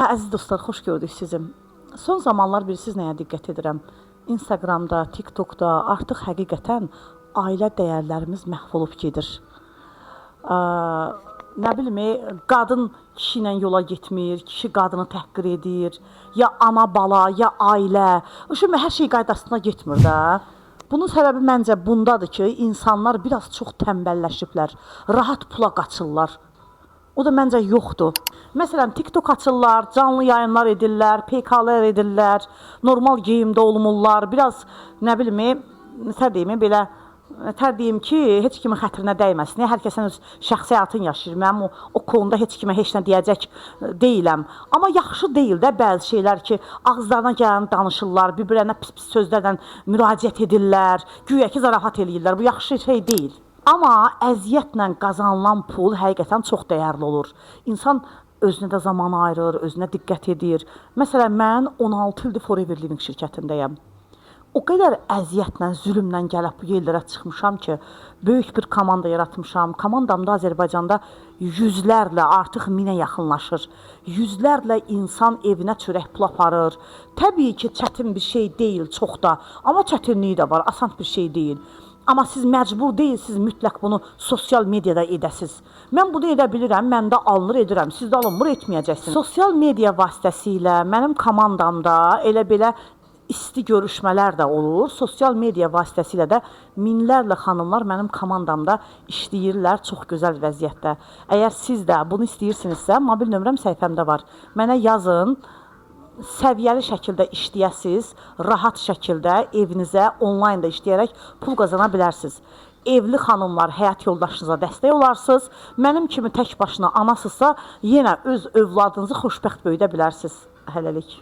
Əziz dostlar, xoş gördük sizi. Son zamanlar bilirsiniz nəyə diqqət edirəm? Instagramda, TikTokda artıq həqiqətən ailə dəyərlərimiz məhv olub gedir. Nə bilim, qadın kişi ilə yola getmir, kişi qadını təhqir edir, ya ana bala, ya ailə. Hər şey qaydasına getmir də. Bunun səbəbi məncə bundadır ki, insanlar biraz çox tənbəlləşiblər, rahat pula qaçırlar. O da məncə yoxdur. Məsələn, TikTok açırlar, canlı yayınlar edirlər, PK'lar edirlər, normal geyimdə olmurlar, biraz, nə bilim, belə, deyim ki, heç kimin xətrinə dəyməsin. Hər kəsin öz şəxsi həyatını yaşayır. Mənim o konuda heç kimə heç nə deyəcək deyiləm. Amma yaxşı deyil də bəzi şeylər ki, ağızlarına gələni danışırlar, bir-birlərinə pis-pis sözlərlə müraciət edirlər, güya ki, zarafat eləyirlər. Bu yaxşı şey deyil. Amma əziyyətlə qazanılan pul həqiqətən çox dəyərli olur. İnsan özünə də zaman ayırır, özünə diqqət edir. Məsələn, mən 16 ildir Forever Living şirkətindəyəm. O qədər əziyyətlə, zülümlə gəlib bu yerlərə çıxmışam ki, böyük bir komanda yaratmışam. Komandamda Azərbaycanda yüzlərlə, artıq 1000-ə yaxınlaşır. Yüzlərlə insan evinə çörək pul aparır. Təbii ki, çətin bir şey deyil, çox da. Amma çətinliyi də var, asan bir şey deyil. Amma siz məcbur deyilsiniz mütləq bunu sosial mediada edəsiniz. Mən bunu edə bilirəm, mən də alınır edirəm, siz də alınmır etməyəcəksiniz. Sosial media vasitəsilə mənim komandamda elə belə isti görüşmələr də olur. Sosial media vasitəsilə də minlərlə xanımlar mənim komandamda işləyirlər çox gözəl vəziyyətdə. Əgər siz də bunu istəyirsinizsə, mobil nömrəm səhifəmdə var. Mənə yazın. Səviyyəli şəkildə işləyəsiniz, rahat şəkildə evinizə onlayn da işləyərək pul qazana bilərsiniz. Evli xanımlar, həyat yoldaşınıza dəstək olarsınız. Mənim kimi tək başına anasızsa, yenə öz övladınızı xoşbəxt böyüdə bilərsiniz. Hələlik.